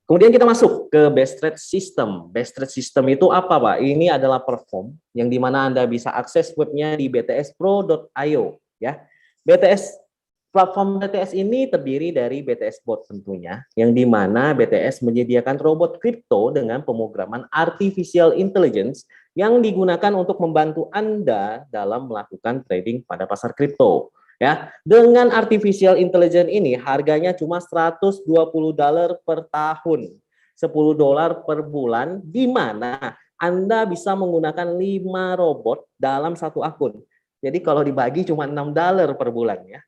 Kemudian kita masuk ke Best Trade System. Best Trade System itu apa, Pak? Ini adalah platform yang dimana Anda bisa akses webnya di btspro.io. Ya, platform BTS ini terdiri dari BTS Bot tentunya, yang dimana BTS menyediakan robot kripto dengan pemrograman artificial intelligence yang digunakan untuk membantu Anda dalam melakukan trading pada pasar kripto. Ya, dengan artificial intelligence ini harganya cuma $120 per tahun, $10 per bulan, di mana Anda bisa menggunakan 5 robot dalam satu akun. Jadi kalau dibagi cuma $6 per bulan ya.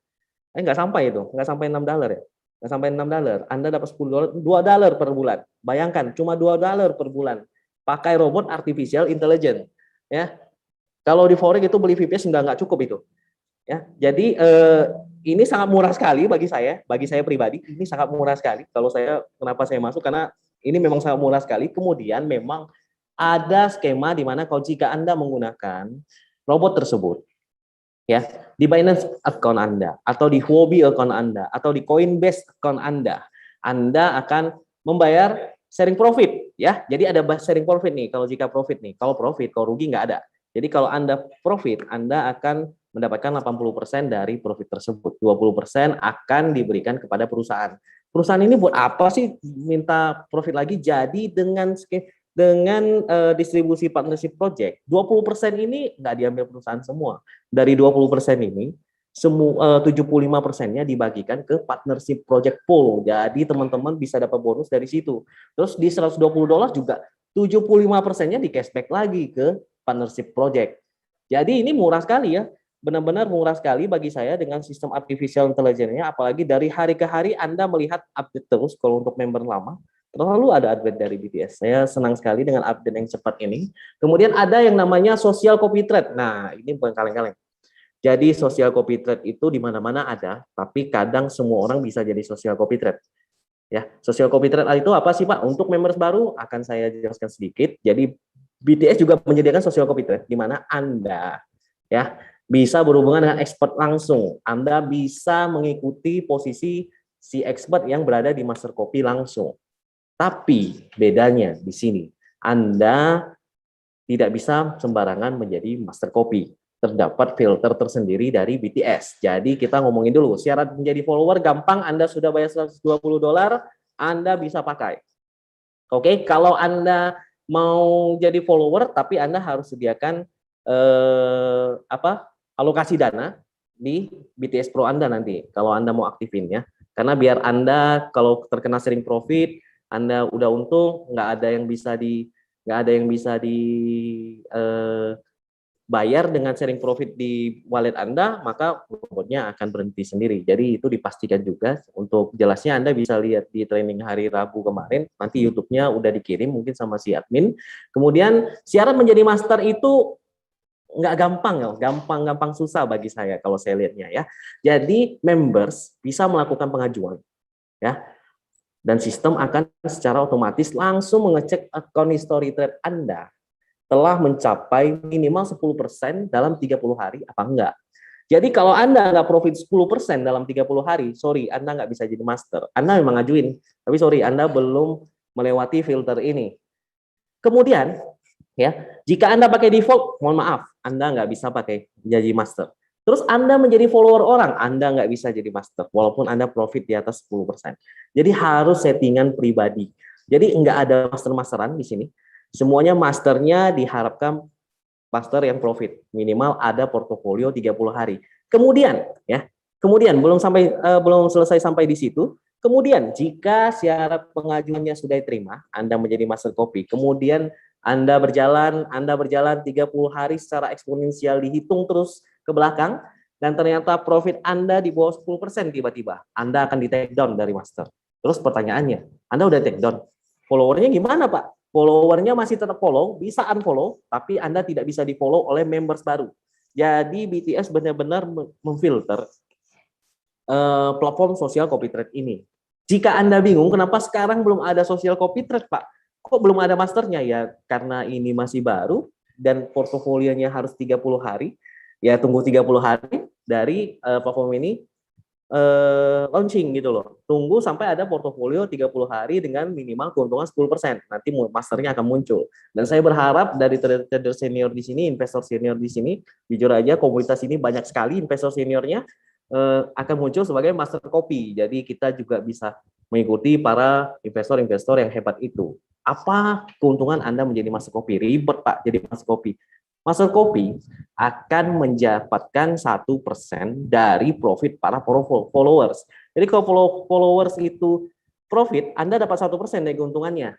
Nggak sampai itu, nggak sampai $6 ya. Nggak sampai $6. Anda dapat $10, $2 per bulan. Bayangkan, cuma $2 per bulan. Pakai robot artificial intelligence. Ya, kalau di forex itu beli VPS nggak cukup itu. Ya, jadi ini sangat murah sekali bagi saya pribadi ini sangat murah sekali. Kenapa saya masuk, karena ini memang sangat murah sekali. Kemudian memang ada skema di mana kalau jika Anda menggunakan robot tersebut, ya, di Binance account Anda atau di Huobi account Anda atau di Coinbase account Anda akan membayar sharing profit, ya. Jadi ada sharing profit nih kalau jika profit nih. Kalau profit, kalau rugi nggak ada. Jadi kalau Anda profit, Anda akan mendapatkan 80% dari profit tersebut. 20% akan diberikan kepada perusahaan. Perusahaan ini buat apa sih minta profit lagi? Jadi dengan distribusi partnership project, 20% ini nggak diambil perusahaan semua. Dari 20% ini, 75%-nya dibagikan ke partnership project pool. Jadi teman-teman bisa dapat bonus dari situ. Terus di $120 juga 75%-nya di cashback lagi ke partnership project. Jadi ini murah sekali ya, benar-benar murah sekali bagi saya dengan sistem artificial intelligence-nya, apalagi dari hari ke hari Anda melihat update terus. Kalau untuk member lama, terlalu ada update dari BTS. Saya senang sekali dengan update yang cepat ini. Kemudian ada yang namanya social copy trade. Nah, ini bukan kaleng-kaleng. Jadi social copy trade itu di mana-mana ada, tapi kadang semua orang bisa jadi social copy trade. Ya, social copy trade itu apa sih, Pak? Untuk members baru akan saya jelaskan sedikit. Jadi BTS juga menyediakan social copy trade di mana Anda ya bisa berhubungan dengan expert langsung. Anda bisa mengikuti posisi si expert yang berada di master copy langsung. Tapi bedanya di sini, Anda tidak bisa sembarangan menjadi master copy. Terdapat filter tersendiri dari BTS. Jadi kita ngomongin dulu, syarat menjadi follower gampang, Anda sudah bayar $120, Anda bisa pakai. Oke, kalau Anda mau jadi follower, tapi Anda harus sediakan alokasi dana di BTS Pro Anda nanti, kalau Anda mau aktifin ya. Karena biar Anda kalau terkena sharing profit, Anda udah untung, nggak ada yang bisa bayar dengan sharing profit di wallet Anda, maka robotnya akan berhenti sendiri. Jadi itu dipastikan juga. Untuk jelasnya Anda bisa lihat di training hari Rabu kemarin, nanti YouTube-nya udah dikirim mungkin sama si admin. Kemudian syarat menjadi master itu nggak gampang ya, gampang susah bagi saya kalau saya lihatnya ya. Jadi members bisa melakukan pengajuan ya, dan sistem akan secara otomatis langsung mengecek account history trade Anda telah mencapai minimal 10% dalam 30 hari apa enggak. Jadi kalau Anda nggak profit 10% dalam 30 hari, sorry, Anda nggak bisa jadi master. Anda memang ngajuin, tapi sorry, Anda belum melewati filter ini. Kemudian, ya, jika Anda pakai default, mohon maaf, Anda nggak bisa pakai jadi master. Terus Anda menjadi follower orang, Anda nggak bisa jadi master, walaupun Anda profit di atas 10%. Jadi harus settingan pribadi. Jadi nggak ada master-masteran di sini. Semuanya masternya diharapkan master yang profit, minimal ada portofolio 30 hari. Kemudian belum selesai sampai di situ. Kemudian jika syarat pengajuannya sudah diterima, Anda menjadi master copy. Kemudian Anda berjalan 30 hari secara eksponensial, dihitung terus ke belakang, dan ternyata profit Anda di bawah 10% tiba-tiba, Anda akan di take down dari master. Terus pertanyaannya, Anda udah take down, followernya gimana, Pak? Followernya masih tetap follow, bisa unfollow, tapi Anda tidak bisa di follow oleh members baru. Jadi BTS benar-benar memfilter platform social copy trade ini. Jika Anda bingung kenapa sekarang belum ada social copy trade, Pak, kok belum ada masternya, ya karena ini masih baru dan portofolionya harus 30 hari, ya tunggu 30 hari dari platform ini launching gitu loh. Tunggu sampai ada portofolio 30 hari dengan minimal keuntungan 10%. Nanti masternya akan muncul. Dan saya berharap dari trader senior di sini, investor senior di sini, jujur aja komunitas ini banyak sekali investor seniornya akan muncul sebagai master copy. Jadi kita juga bisa mengikuti para investor-investor yang hebat itu. Apa keuntungan Anda menjadi master copy? Ribet Pak jadi master copy. Master copy akan mendapatkan 1% dari profit para followers. Jadi kalau followers itu profit, Anda dapat 1% dari keuntungannya.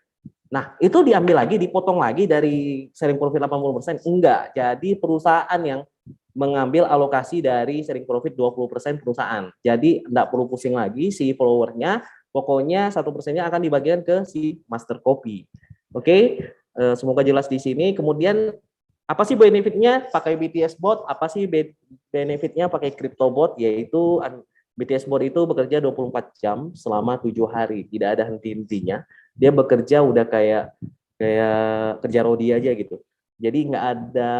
Nah, itu diambil lagi, dipotong lagi dari sharing profit 80%. Enggak. Jadi perusahaan yang mengambil alokasi dari sharing profit 20% perusahaan. Jadi enggak perlu pusing lagi si followernya, pokoknya 1%-nya akan dibagikan ke si master copy. Oke, semoga jelas di sini. Kemudian apa sih benefitnya pakai BTS Bot? Apa sih benefitnya pakai crypto bot? Yaitu BTS Bot itu bekerja 24 jam selama 7 hari, tidak ada henti-hentinya. Dia bekerja udah kayak kerja rodi aja gitu. Jadi nggak ada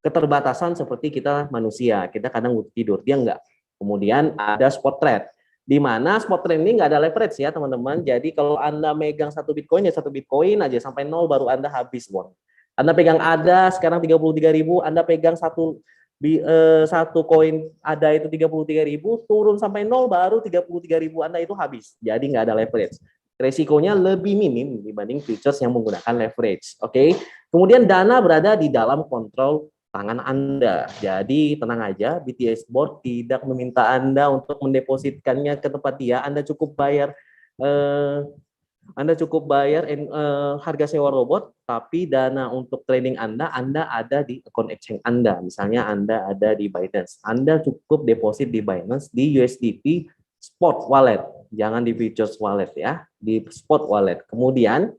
keterbatasan seperti kita manusia. Kita kadang tidur, dia nggak. Kemudian ada spot trade, di mana spot trade ini nggak ada leverage ya teman-teman. Jadi kalau Anda megang satu Bitcoin ya satu Bitcoin aja sampai nol baru Anda habis uang. Anda pegang ADA sekarang 33.000, Anda pegang satu koin ADA itu 33.000, turun sampai nol baru 33.000 Anda itu habis. Jadi nggak ada leverage. Resikonya lebih minim dibanding futures yang menggunakan leverage. Oke. Kemudian dana berada di dalam kontrol tangan Anda. Jadi tenang aja, BTS Board tidak meminta Anda untuk mendepositkannya ke tempat dia. Anda cukup bayar harga sewa robot, tapi dana untuk trading Anda ada di akun exchange Anda. Misalnya Anda ada di Binance. Anda cukup deposit di Binance di USDT spot wallet. Jangan di futures wallet ya, di spot wallet. Kemudian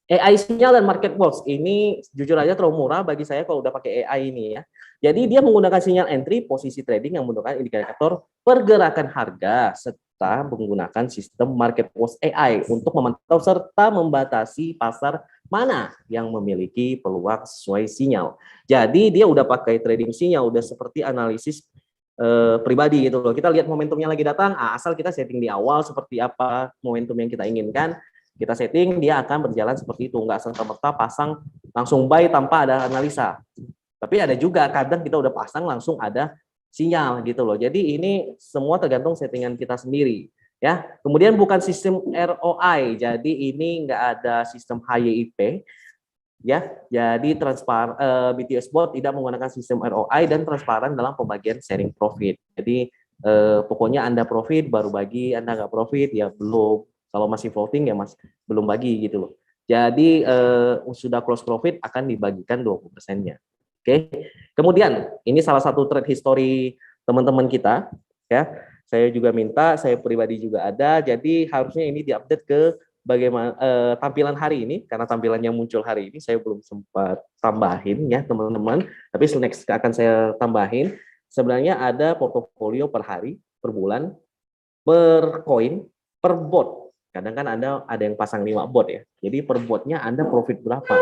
AI sinyal dan market box ini jujur aja terlalu murah bagi saya kalau udah pakai AI ini ya. Jadi dia menggunakan sinyal entry, posisi trading yang menggunakan indikator pergerakan harga serta menggunakan sistem market box AI untuk memantau serta membatasi pasar mana yang memiliki peluang sesuai sinyal. Jadi dia udah pakai trading sinyal, udah seperti analisis pribadi gitu loh. Kita lihat momentumnya lagi datang, asal kita setting di awal seperti apa momentum yang kita inginkan. Kita setting, dia akan berjalan seperti itu, nggak serta-merta pasang langsung buy tanpa ada analisa. Tapi ada juga kadang kita udah pasang langsung ada sinyal gitu loh. Jadi ini semua tergantung settingan kita sendiri ya. Kemudian bukan sistem ROI, jadi ini nggak ada sistem HYIP ya. Jadi BTS Bot tidak menggunakan sistem ROI dan transparan dalam pembagian sharing profit. Jadi pokoknya Anda profit baru bagi, Anda nggak profit ya belum. Kalau masih floating ya belum bagi gitu loh. Jadi sudah close profit akan dibagikan 20%-nya. Oke. Kemudian ini salah satu trade history teman-teman kita ya. Saya juga minta, saya pribadi juga ada. Jadi harusnya ini diupdate ke bagaimana tampilan hari ini, karena tampilan yang muncul hari ini saya belum sempat tambahin ya teman-teman. Tapi next akan saya tambahin. Sebenarnya ada portofolio per hari, per bulan, per koin, per bot. Kadang kan ada yang pasang 5 bot ya. Jadi per botnya Anda profit berapa?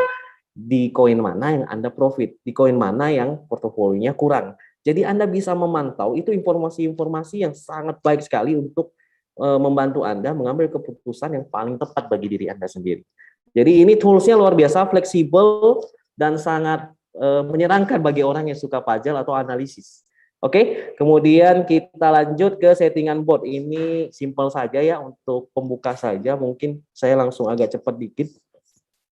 Di koin mana yang Anda profit? Di koin mana yang portofolionya kurang? Jadi Anda bisa memantau, itu informasi-informasi yang sangat baik sekali untuk membantu Anda mengambil keputusan yang paling tepat bagi diri Anda sendiri. Jadi ini toolsnya luar biasa, fleksibel, dan sangat menyenangkan bagi orang yang suka puzzle atau analisis. Oke, kemudian kita lanjut ke settingan bot. Ini simple saja ya, untuk pembuka saja. Mungkin saya langsung agak cepat dikit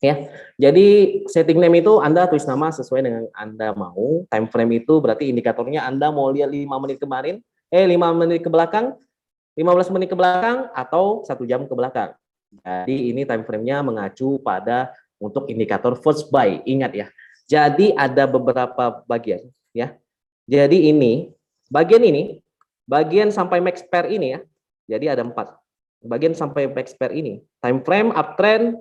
ya. Jadi setting name itu Anda tulis nama sesuai dengan Anda mau. Time frame itu berarti indikatornya Anda mau lihat 5 menit kemarin, 5 menit ke belakang, 15 menit ke belakang, atau 1 jam ke belakang. Jadi ini time frame-nya mengacu pada untuk indikator first buy. Ingat ya. Jadi ada beberapa bagian ya. Jadi ini, bagian sampai max pair ini ya. Jadi ada 4. Bagian sampai max pair ini, time frame, uptrend,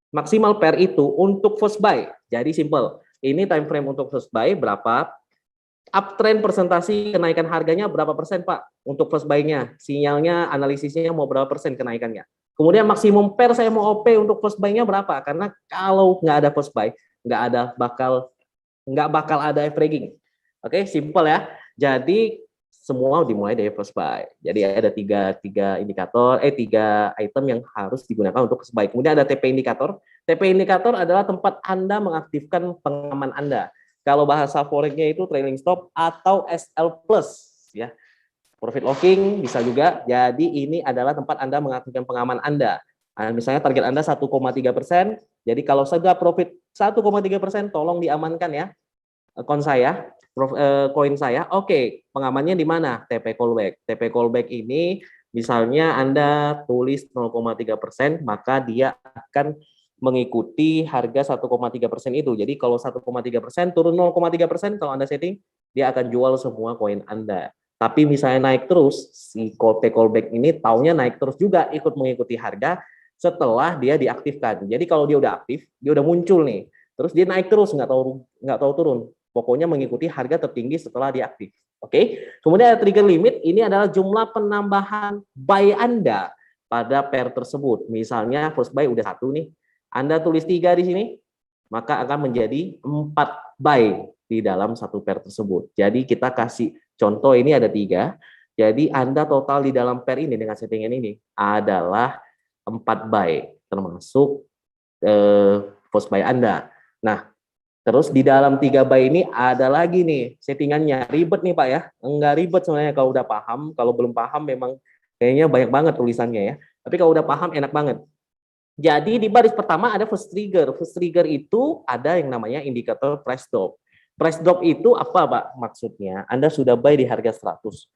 maksimal pair itu untuk first buy. Jadi simple. Ini time frame untuk first buy berapa? Uptrend presentasi kenaikan harganya berapa persen Pak? Untuk first buy-nya. Sinyalnya, analisisnya mau berapa persen kenaikannya. Kemudian maksimum pair saya mau OP untuk first buy-nya berapa? Karena kalau nggak ada first buy, nggak bakal ada averaging. Oke, simple ya. Jadi semua dimulai dari first buy. Jadi ada tiga indikator, tiga item yang harus digunakan untuk first buy. Kemudian ada TP indikator. TP indikator adalah tempat Anda mengaktifkan pengaman Anda. Kalau bahasa forexnya itu trailing stop atau SL plus, ya. Profit locking bisa juga. Jadi ini adalah tempat Anda mengaktifkan pengaman Anda. Nah, misalnya target Anda 1,3%. Jadi kalau sudah profit 1,3%, tolong diamankan ya koin saya. Oke, pengamannya di mana? TP callback. TP callback ini misalnya Anda tulis 0,3%, maka dia akan mengikuti harga 1,3% itu. Jadi kalau 1,3% turun 0,3%, kalau Anda setting, dia akan jual semua koin Anda. Tapi misalnya naik terus, si TP callback ini taunya naik terus juga, ikut mengikuti harga setelah dia diaktifkan. Jadi kalau dia udah aktif, dia udah muncul nih, terus dia naik terus, nggak tahu turun. Pokoknya mengikuti harga tertinggi setelah diaktif. Oke. Kemudian ada trigger limit, ini adalah jumlah penambahan buy Anda pada pair tersebut. Misalnya first buy udah 1 nih, Anda tulis 3 di sini, maka akan menjadi 4 buy di dalam satu pair tersebut. Jadi kita kasih contoh, ini ada 3. Jadi Anda total di dalam pair ini dengan settingan ini adalah 4 buy, termasuk first buy Anda. Nah, terus di dalam 3 buy ini ada lagi nih settingannya. Ribet nih Pak ya. Enggak ribet sebenarnya kalau udah paham. Kalau belum paham memang kayaknya banyak banget tulisannya ya. Tapi kalau udah paham enak banget. Jadi di baris pertama ada first trigger. First trigger itu ada yang namanya indikator price drop. Price drop itu apa Pak maksudnya? Anda sudah buy di harga 100.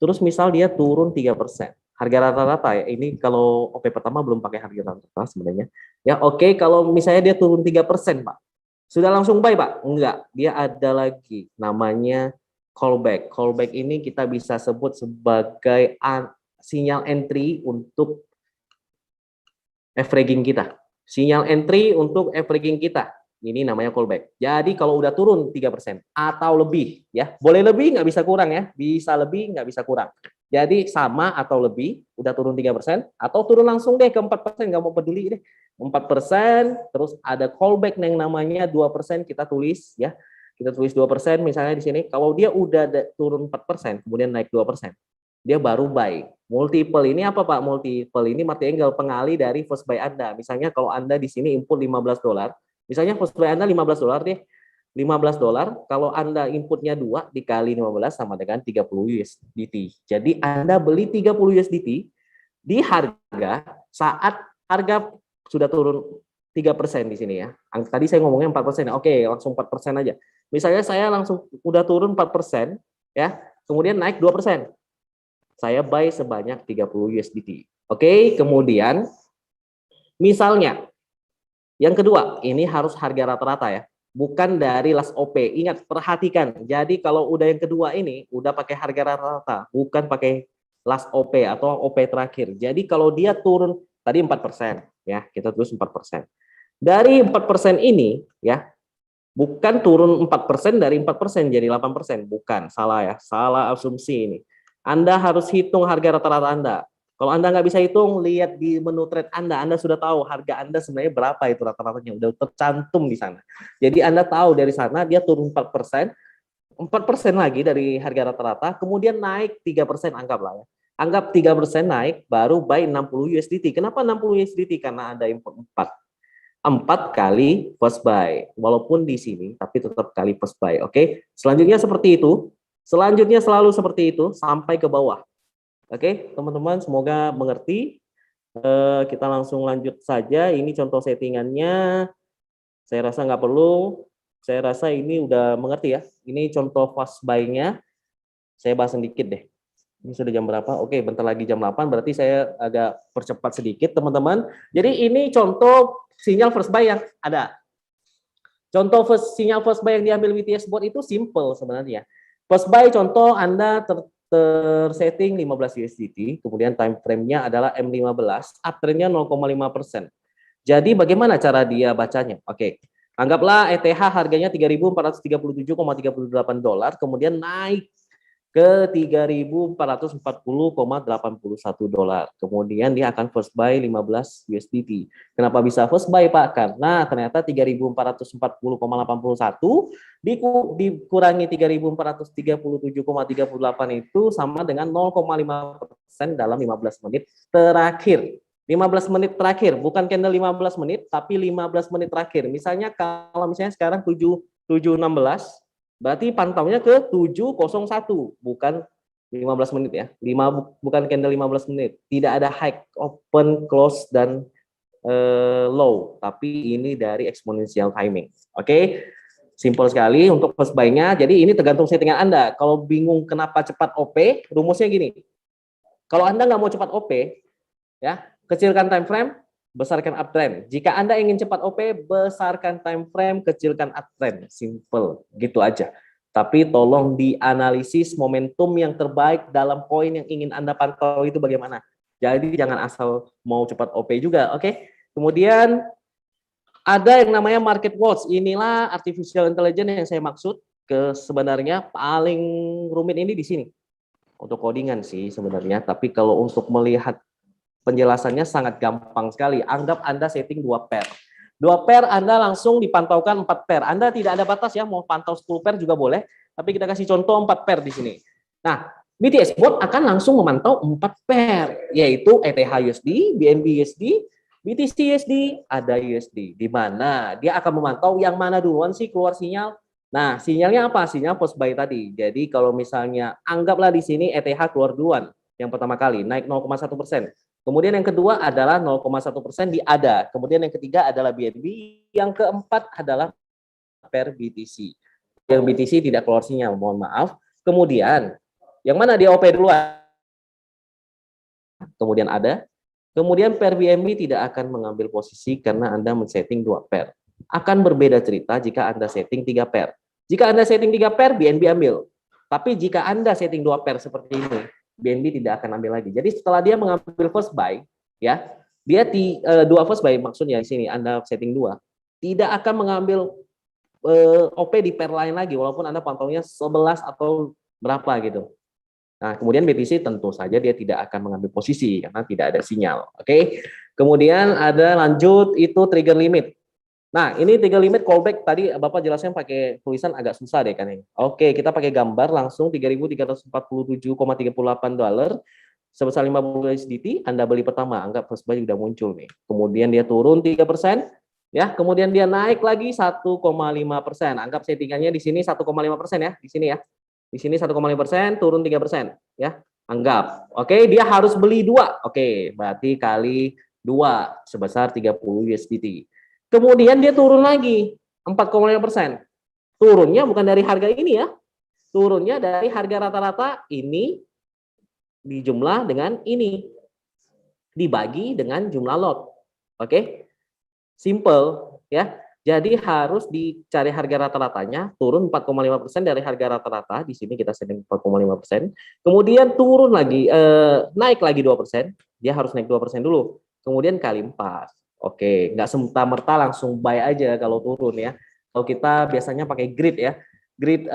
Terus misal dia turun 3%. Harga rata-rata ya. Ini kalau OP pertama belum pakai harga rata-rata sebenarnya. Ya oke, kalau misalnya dia turun 3% Pak. Sudah langsung buy Pak? Enggak, dia ada lagi namanya callback. Callback ini kita bisa sebut sebagai sinyal entry untuk averaging kita. Sinyal entry untuk averaging kita. Ini namanya callback. Jadi kalau udah turun 3% atau lebih, ya boleh lebih nggak bisa kurang ya, bisa lebih nggak bisa kurang. Jadi sama atau lebih, udah turun 3%, atau turun langsung deh ke 4%, nggak mau peduli deh. 4%, terus ada callback yang namanya 2%, kita tulis ya. Kita tulis 2% misalnya di sini. Kalau dia udah turun 4%, kemudian naik 2%, dia baru buy. Multiple ini apa Pak? Multiple ini market angle, pengali dari first buy Anda. Misalnya kalau Anda di sini input $15, misalnya first buy Anda $15 deh. $15, kalau Anda inputnya 2 dikali 15 sama dengan 30 USDT. Jadi Anda beli 30 USDT di harga saat harga sudah turun 3% di sini ya. Tadi saya ngomongnya 4%. Oke, langsung 4% aja. Misalnya saya langsung udah turun 4% ya, kemudian naik 2%. Saya buy sebanyak 30 USDT. Oke, kemudian misalnya yang kedua, ini harus harga rata-rata ya. Bukan dari last OP. Ingat, perhatikan. Jadi kalau udah yang kedua ini, udah pakai harga rata-rata, bukan pakai last OP atau OP terakhir. Jadi kalau dia turun, tadi 4%, ya kita tulis 4%. Dari 4% ini, ya, bukan turun 4% dari 4% jadi 8%. Bukan, salah ya. Salah asumsi ini. Anda harus hitung harga rata-rata Anda. Kalau Anda nggak bisa hitung, lihat di menu trade Anda sudah tahu harga Anda sebenarnya berapa itu rata-ratanya, udah tercantum di sana. Jadi Anda tahu dari sana dia turun 4%, 4% lagi dari harga rata-rata, kemudian naik 3%, anggaplah ya. Anggap 3% naik, baru buy 60 USDT. Kenapa 60 USDT? Karena Anda import 4. 4 kali first buy. Walaupun di sini, tapi tetap kali first buy. Oke, selanjutnya seperti itu. Selanjutnya selalu seperti itu, sampai ke bawah. Oke, teman-teman, semoga mengerti. Kita langsung lanjut saja. Ini contoh settingannya. Saya rasa nggak perlu. Saya rasa ini udah mengerti ya. Ini contoh fast buy-nya. Saya bahas sedikit deh. Ini sudah jam berapa? Oke, bentar lagi jam 8. Berarti saya agak percepat sedikit, teman-teman. Jadi ini contoh sinyal first buy yang ada. Contoh sinyal first buy yang diambil WTS Bot itu simple sebenarnya. First buy contoh Anda tersetting 15 USDT, kemudian time frame-nya adalah M15, uptrend-nya 0,5%. Jadi bagaimana cara dia bacanya? Oke, anggaplah ETH harganya $3.437,38, kemudian naik ke 3.440,81 dolar. Kemudian dia akan first buy 15 USDT. Kenapa bisa first buy, Pak? Karena ternyata 3.440,81 dikurangi 3.437,38 itu sama dengan 0,5% dalam 15 menit terakhir. 15 menit terakhir, bukan candle 15 menit, tapi 15 menit terakhir. Misalnya kalau misalnya sekarang 7.16, berarti pantaunya ke 7.01, bukan 15 menit ya. Bukan candle 15 menit. Tidak ada high, open, close, dan low. Tapi ini dari exponential timing. Oke, simple sekali untuk first buy-nya. Jadi ini tergantung settingan Anda. Kalau bingung kenapa cepat OP, rumusnya gini. Kalau Anda nggak mau cepat OP, ya, kecilkan time frame, besarkan uptrend. Jika Anda ingin cepat OP, besarkan time frame, kecilkan uptrend. Simple, gitu aja. Tapi tolong dianalisis momentum yang terbaik dalam koin yang ingin Anda pantau itu bagaimana. Jadi jangan asal mau cepat OP juga, oke? Kemudian ada yang namanya market watch. Inilah artificial intelligence yang saya maksud. Sebenarnya paling rumit ini di sini. Untuk codingan sih sebenarnya, tapi kalau untuk melihat penjelasannya sangat gampang sekali. Anggap Anda setting 2 pair. 2 pair Anda langsung dipantaukan 4 pair. Anda tidak ada batas ya, mau pantau 10 pair juga boleh. Tapi kita kasih contoh 4 pair di sini. Nah, BTC Bot akan langsung memantau 4 pair, yaitu ETH USD, BNB USD, BTC USD, ADA USD. Di mana dia akan memantau yang mana duluan sih keluar sinyal. Nah, sinyalnya apa? Sinyal post buy tadi. Jadi kalau misalnya anggaplah di sini ETH keluar duluan yang pertama kali, naik 0,1%. Kemudian yang kedua adalah 0,1% di ADA. Kemudian yang ketiga adalah BNB. Yang keempat adalah per BTC. Yang BTC tidak keluar sinyal, mohon maaf. Kemudian yang mana dia OP duluan? Kemudian ADA. Kemudian per BNB tidak akan mengambil posisi karena Anda men-setting 2 pair. Akan berbeda cerita jika Anda setting 3 pair. Jika Anda setting 3 pair, BNB ambil. Tapi jika Anda setting 2 pair seperti ini, BNB tidak akan ambil lagi. Jadi setelah dia mengambil first buy, ya, dia dua first buy maksudnya di sini Anda setting 2, tidak akan mengambil OP di pair lain lagi walaupun Anda pantaunya 11 atau berapa gitu. Nah, kemudian BTC tentu saja dia tidak akan mengambil posisi karena tidak ada sinyal. Oke. Kemudian ada lanjut itu trigger limit. Nah, ini trigger limit callback tadi Bapak jelasnya pakai tulisan agak susah deh kan ini. Oke, kita pakai gambar langsung 3.347,38 dolar sebesar 50 USDT, Anda beli pertama, anggap first buy udah muncul nih. Kemudian dia turun 3%, ya, kemudian dia naik lagi 1,5%. Anggap settingannya di sini 1,5% ya, di sini ya. Di sini 1,5%, turun 3%, ya. Anggap. Oke, dia harus beli 2. Oke, berarti kali 2 sebesar 30 USDT. Kemudian dia turun lagi 4,5%. Turunnya bukan dari harga ini ya. Turunnya dari harga rata-rata ini dijumlah dengan ini. Dibagi dengan jumlah lot. Oke? Simple ya. Jadi harus dicari harga rata-ratanya, turun 4,5% dari harga rata-rata. Di sini kita setting 4,5%. Kemudian turun lagi, naik lagi 2%. Dia harus naik 2% dulu. Kemudian kali 4. Oke, nggak serta-merta langsung buy aja kalau turun ya. Kalau kita biasanya pakai grid ya. Grid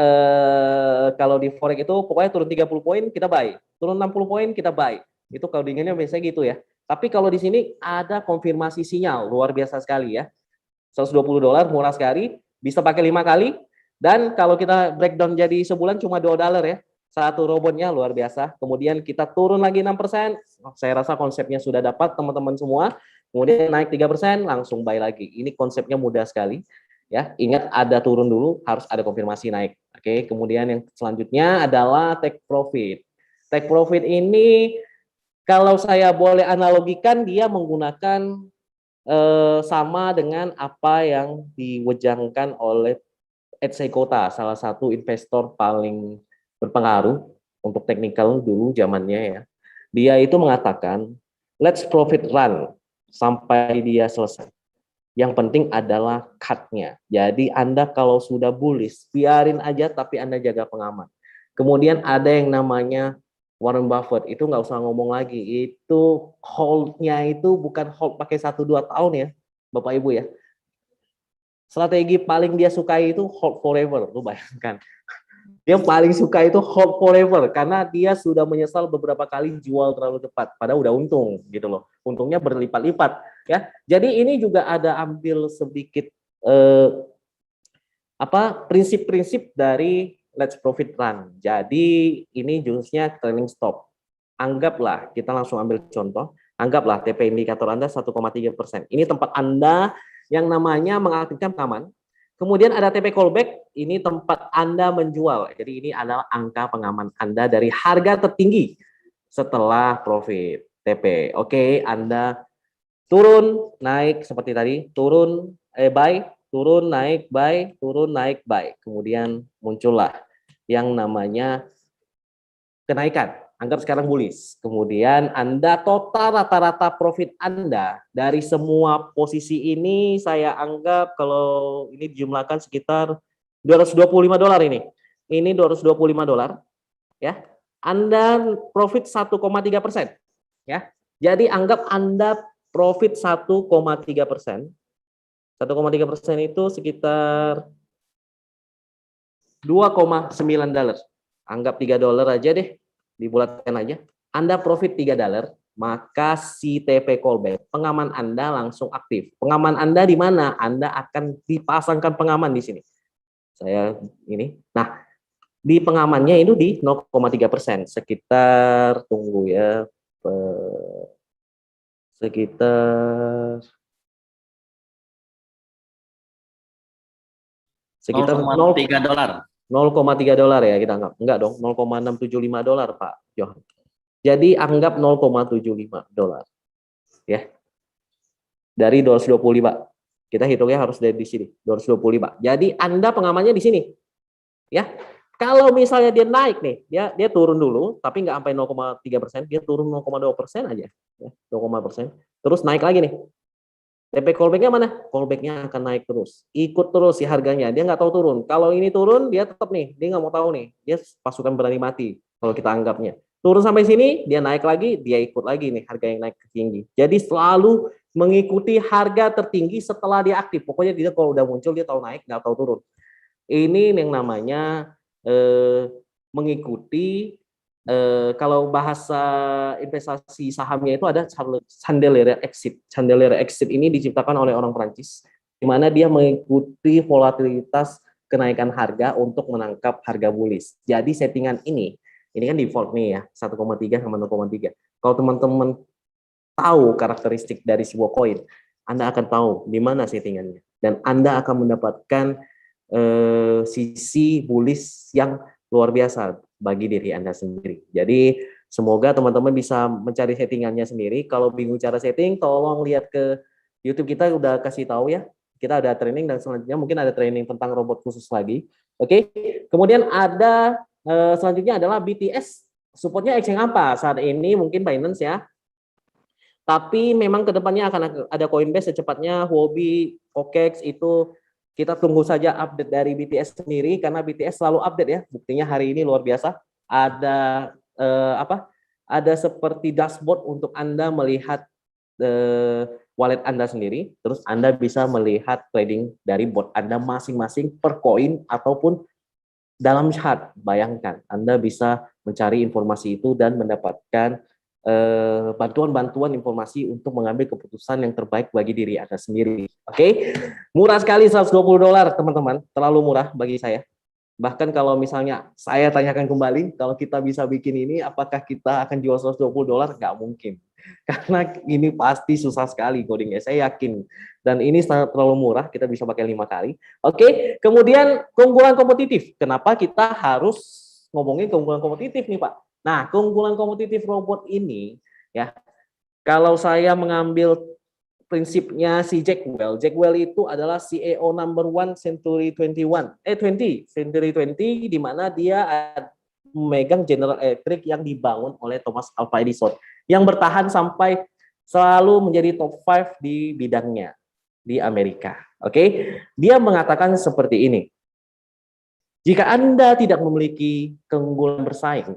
kalau di forex itu pokoknya turun 30 poin kita buy, turun 60 poin kita buy. Itu codingannya biasanya gitu ya. Tapi kalau di sini ada konfirmasi sinyal luar biasa sekali ya. 120 dolar murah sekali, bisa pakai 5 kali, dan kalau kita breakdown jadi sebulan cuma 2 dolar ya. Satu robotnya luar biasa. Kemudian kita turun lagi 6%. Saya rasa konsepnya sudah dapat teman-teman semua. Kemudian naik 3%, langsung buy lagi. Ini konsepnya mudah sekali. Ya, ingat ada turun dulu, harus ada konfirmasi naik. Oke, kemudian yang selanjutnya adalah take profit. Take profit ini kalau saya boleh analogikan dia menggunakan sama dengan apa yang diwejangkan oleh Ed Seykota, salah satu investor paling berpengaruh untuk teknikal dulu zamannya ya. Dia itu mengatakan, let's profit run sampai dia selesai. Yang penting adalah cut-nya. Jadi Anda kalau sudah bullish, biarin aja tapi Anda jaga pengaman. Kemudian ada yang namanya Warren Buffett, itu nggak usah ngomong lagi. Itu hold-nya itu bukan hold pakai 1-2 tahun ya, Bapak Ibu ya. Strategi paling dia sukai itu hold forever, lu bayangkan. Dia paling suka itu hold forever karena dia sudah menyesal beberapa kali jual terlalu cepat, padahal udah untung gitu loh. Untungnya berlipat-lipat ya. Jadi ini juga ada ambil sedikit prinsip-prinsip dari Let's Profit Run. Jadi ini jurusnya trailing stop. Anggaplah kita langsung ambil contoh, anggaplah TP indikator Anda 1,3%. Ini tempat Anda yang namanya mengaktifkan pengaman. Kemudian ada TP callback, ini tempat Anda menjual. Jadi ini adalah angka pengaman Anda dari harga tertinggi setelah profit TP. Oke, Anda turun, naik seperti tadi, turun, buy, turun, naik, buy, turun, naik, buy. Kemudian muncullah yang namanya kenaikan. Anggap sekarang bullish. Kemudian Anda total rata-rata profit Anda dari semua posisi ini saya anggap kalau ini dijumlahkan sekitar $225 ini. Ini $225 ya. Anda profit 1,3% ya. Jadi anggap Anda profit 1,3%. 1,3% itu sekitar $2,9. Anggap $3 aja deh, dibulatkan aja. Anda profit $3, maka si TP callback, pengaman Anda langsung aktif. Pengaman Anda di mana? Anda akan dipasangkan pengaman di sini. Saya ini. Nah, di pengamannya itu di 0,3%, sekitar tunggu ya, sekitar $0,3. $0,3 ya kita anggap. Enggak dong, $0,675 Pak Johan. Jadi anggap $0,75 ya. Dari 225. Kita hitungnya harus dari di sini, 225. Jadi Anda pengamannya di sini. Ya. Kalau misalnya dia naik nih, dia turun dulu tapi nggak sampai 0,3%, dia turun 0,2% aja ya, 0,%. Terus naik lagi nih. TP callback-nya mana? Callback-nya akan naik terus. Ikut terus si harganya. Dia nggak tahu turun. Kalau ini turun, dia tetap nih. Dia nggak mau tahu nih. Dia pasukan berani mati. Kalau kita anggapnya. Turun sampai sini, dia naik lagi, dia ikut lagi nih harga yang naik tinggi. Jadi selalu mengikuti harga tertinggi setelah dia aktif. Pokoknya dia kalau udah muncul, dia tahu naik, nggak tahu turun. Ini yang namanya mengikuti kalau bahasa investasi sahamnya itu ada Chandelier exit. Chandelier exit ini diciptakan oleh orang Prancis, di mana dia mengikuti volatilitas kenaikan harga untuk menangkap harga bullish. Jadi settingan ini kan default nih ya, 1,3 sama 0,3. Kalau teman-teman tahu karakteristik dari sebuah koin, Anda akan tahu di mana settingannya. Dan Anda akan mendapatkan sisi bullish yang luar biasa bagi diri Anda sendiri. Jadi semoga teman-teman bisa mencari settingannya sendiri. Kalau bingung cara setting, tolong lihat ke YouTube, kita udah kasih tahu ya. Kita ada training dan selanjutnya mungkin ada training tentang robot khusus lagi. Oke. Kemudian ada selanjutnya adalah BTS. Supportnya exchange apa? Saat ini mungkin Binance ya. Tapi memang kedepannya akan ada Coinbase secepatnya, Huobi, OKEX itu kita tunggu saja update dari BTS sendiri karena BTS selalu update ya. Buktinya hari ini luar biasa. Ada Ada seperti dashboard untuk Anda melihat wallet Anda sendiri. Terus Anda bisa melihat trading dari bot Anda masing-masing per koin ataupun dalam chart. Bayangkan Anda bisa mencari informasi itu dan mendapatkan bantuan-bantuan informasi untuk mengambil keputusan yang terbaik bagi diri Anda sendiri. Oke, murah sekali $120 teman-teman, terlalu murah bagi saya. Bahkan kalau misalnya saya tanyakan kembali, kalau kita bisa bikin ini, apakah kita akan jual $120? Nggak mungkin. Karena ini pasti susah sekali codingnya, saya yakin. Dan ini sangat terlalu murah, kita bisa pakai 5 kali. Oke, kemudian keunggulan kompetitif. Kenapa kita harus ngomongin keunggulan kompetitif nih Pak? Nah, keunggulan kompetitif robot ini, ya, kalau saya mengambil prinsipnya si Jack Welch itu adalah CEO number 1 Century 20, Century 20, di mana dia memegang General Electric yang dibangun oleh Thomas Alva Edison, yang bertahan sampai selalu menjadi top 5 di bidangnya di Amerika. Oke, dia mengatakan seperti ini. Jika Anda tidak memiliki keunggulan bersaing,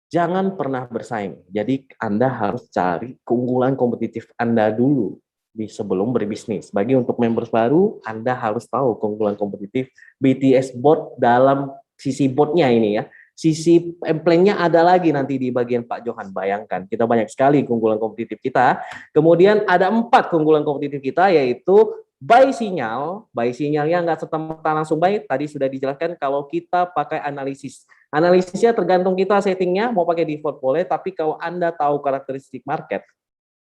jangan pernah bersaing. Jadi Anda harus cari keunggulan kompetitif Anda dulu sebelum berbisnis. Bagi untuk members baru, Anda harus tahu keunggulan kompetitif BTS Bot dalam sisi botnya ini ya. Sisi plan-nya ada lagi nanti di bagian Pak Johan. Bayangkan, kita banyak sekali keunggulan kompetitif kita. Kemudian ada 4 keunggulan kompetitif kita, yaitu buy sinyal. Buy sinyalnya nggak serta-merta langsung buy. Tadi sudah dijelaskan kalau kita pakai analisis. Analisisnya tergantung kita settingnya, mau pakai default boleh, tapi kalau Anda tahu karakteristik market,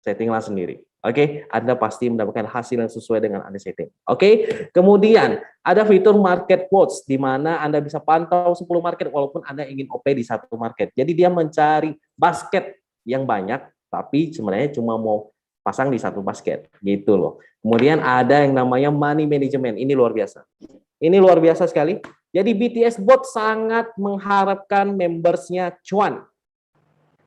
settinglah sendiri. Oke, Anda pasti mendapatkan hasil yang sesuai dengan Anda setting. Oke, kemudian ada fitur market watch di mana Anda bisa pantau 10 market walaupun Anda ingin OP di satu market. Jadi dia mencari basket yang banyak, tapi sebenarnya cuma mau pasang di satu basket, gitu loh. Kemudian ada yang namanya money management, ini luar biasa. Ini luar biasa sekali. Jadi BTS Bot sangat mengharapkan membersnya cuan.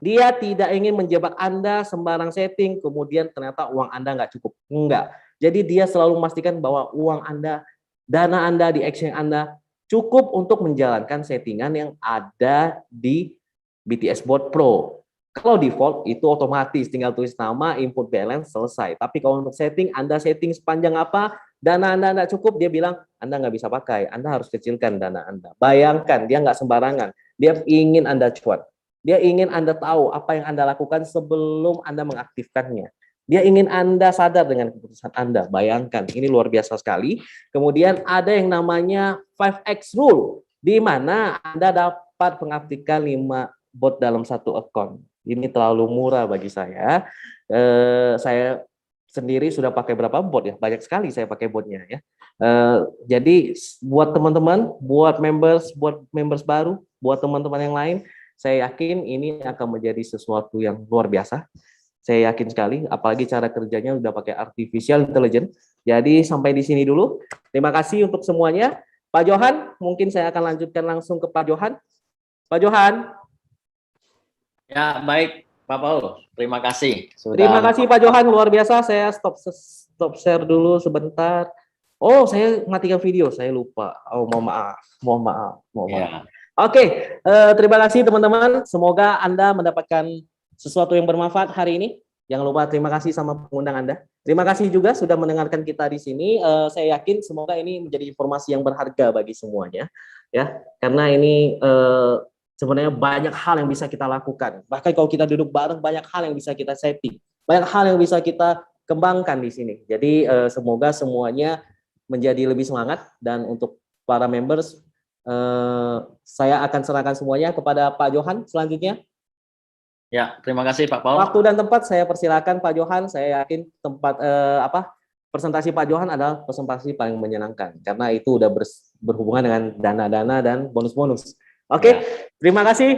Dia tidak ingin menjebak Anda sembarang setting, kemudian ternyata uang Anda nggak cukup. Enggak. Jadi dia selalu memastikan bahwa uang Anda, dana Anda di exchange Anda cukup untuk menjalankan settingan yang ada di BTS Bot Pro. Kalau default itu otomatis tinggal tulis nama, input balance, selesai. Tapi kalau untuk setting, Anda setting sepanjang apa, dana Anda nggak cukup, dia bilang Anda nggak bisa pakai, Anda harus kecilkan dana Anda. Bayangkan, dia nggak sembarangan. Dia ingin Anda cuan. Dia ingin Anda tahu apa yang Anda lakukan sebelum Anda mengaktifkannya. Dia ingin Anda sadar dengan keputusan Anda. Bayangkan, ini luar biasa sekali. Kemudian ada yang namanya 5X Rule, di mana Anda dapat mengaktifkan 5 bot dalam satu account. Ini terlalu murah bagi saya. Saya sendiri sudah pakai berapa bot ya? Banyak sekali saya pakai botnya ya. Jadi buat teman-teman, buat members baru, buat teman-teman yang lain, saya yakin ini akan menjadi sesuatu yang luar biasa. Saya yakin sekali, apalagi cara kerjanya udah pakai artificial intelligence. Jadi sampai di sini dulu. Terima kasih untuk semuanya. Pak Johan, mungkin saya akan lanjutkan langsung ke Pak Johan. Pak Johan. Ya, baik Pak Paul. Terima kasih. Terima kasih Pak Johan, luar biasa. Saya stop share dulu sebentar. Oh, saya matikan video, saya lupa. Oh, mohon maaf. Ya. Oke, terima kasih teman-teman. Semoga Anda mendapatkan sesuatu yang bermanfaat hari ini. Jangan lupa terima kasih sama pengundang Anda. Terima kasih juga sudah mendengarkan kita di sini. Saya yakin semoga ini menjadi informasi yang berharga bagi semuanya, ya. Karena ini sebenarnya banyak hal yang bisa kita lakukan. Bahkan kalau kita duduk bareng, banyak hal yang bisa kita setting, banyak hal yang bisa kita kembangkan di sini. Jadi semoga semuanya menjadi lebih semangat, dan untuk para members, saya akan serahkan semuanya kepada Pak Johan selanjutnya. Ya, terima kasih Pak Paul. Waktu dan tempat saya persilakan Pak Johan. Saya yakin tempat presentasi Pak Johan adalah presentasi paling menyenangkan karena itu udah berhubungan dengan dana-dana dan bonus-bonus. Oke, terima kasih.